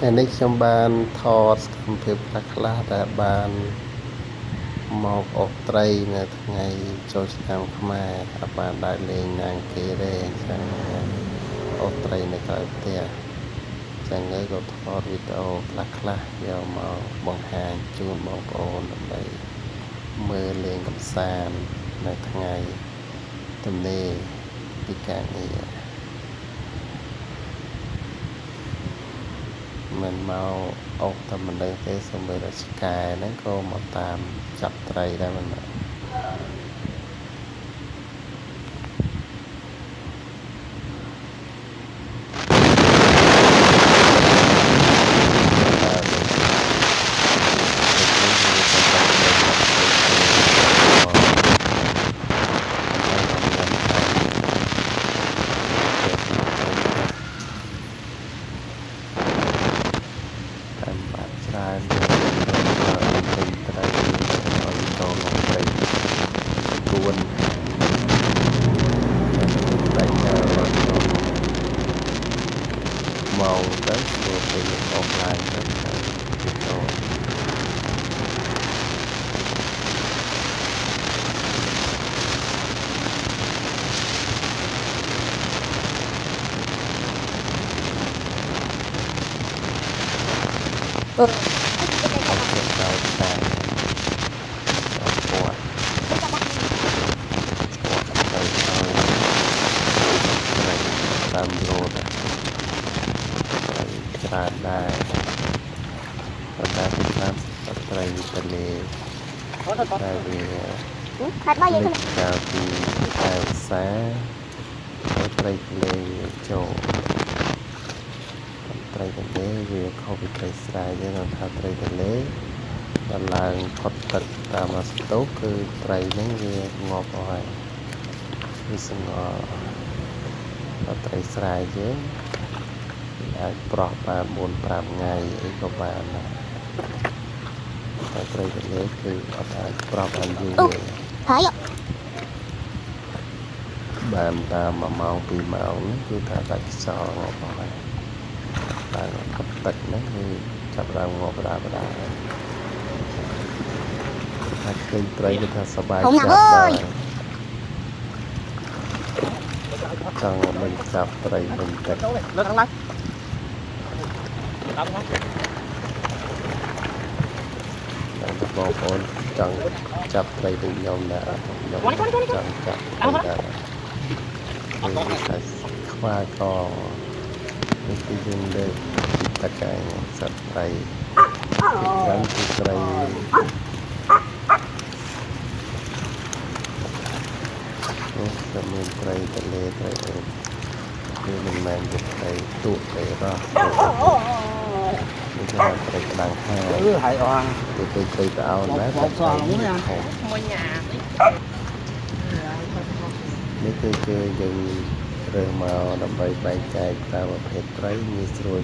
อันนี้ខ្ញុំបានថតសកម្មភាពខ្លះៗដែលបានមកអុកត្រីនៅថ្ងៃចូលឆ្នាំខ្មែរអត់បានដើរលេងណាគេទេអញ្ចឹងអុកត្រីនៅក្រៅផ្ទះអញ្ចឹងហើយក៏ថតវីដេអូខ្លះយកមកបង្ហាញជូនបងប្អូនដើម្បីមើលលេងកម្សាន្តនៅថ្ងៃទំនេរពីការងារមិនមកអុកតែមិនដឹងទេសូម្បីតែឆ្កែហ្នឹងក៏មកតាមចាប់ត្រីដែរមិនមែនច្រើនពេញត្រីឲ្យចូលមកត្រីគួនត្រីចូលមកទៅធ្វើពេញអស់ឡាយទៅចូលអត់ទៅដល់តែគាត់ទៅតាមរោដច្រើនដែរប៉ុន្តែពីតាមត្រីទន្លេតែវាខាត់បាយយើងកាលពីខែឧស្សាហ៍ត្រីទន្លេចូលត្រីទន្លេវាខុសពីត្រីស្រែយើងថាត្រីទន្លេដល់ឡើងផុតទឹកតាមស្តុកគឺត្រីហ្នឹងវាងាប់ហើយវាស្ងល់ដល់ត្រីស្រែយើងអាចប្រោះបាន 4-5 ថ្ងៃអីក៏បានដែរតែត្រីទន្លេគឺអត់អាចប្រោះបានយូរទេហើយបានតាម1 ម៉ោង 2 ម៉ោងគឺថាដាច់ខ្យល់ងាប់ហើយឡើងផុតទឹកហ្នឹងគឺចាប់ដើមងាប់បដាបដាហើយឃើញត្រីគឺថាសប្បាយចិត្តដែរចង់មិនចាប់ត្រីវិញទឹកលើខាងឡើងដល់បងប្អូនចង់ចាប់ត្រីដូចខ្ញុំដែរខ្ញុំចង់ចាប់តែខ្វាយកនេះគឺយើងលើកទឹកឯងសត្វត្រីចាំគឺត្រីនេះគឺមានត្រីទន្លេត្រីអឺគឺមិនមែនជាត្រីទូកទេរ៉ោះនេះគឺត្រីក្តាំងខាហើយអស់ទៅត្រីតោណាតែមួយញ៉ានេះគឺយើងរើសមកដើម្បីបែងចែកតាមប្រភេទត្រីងាយស្រួល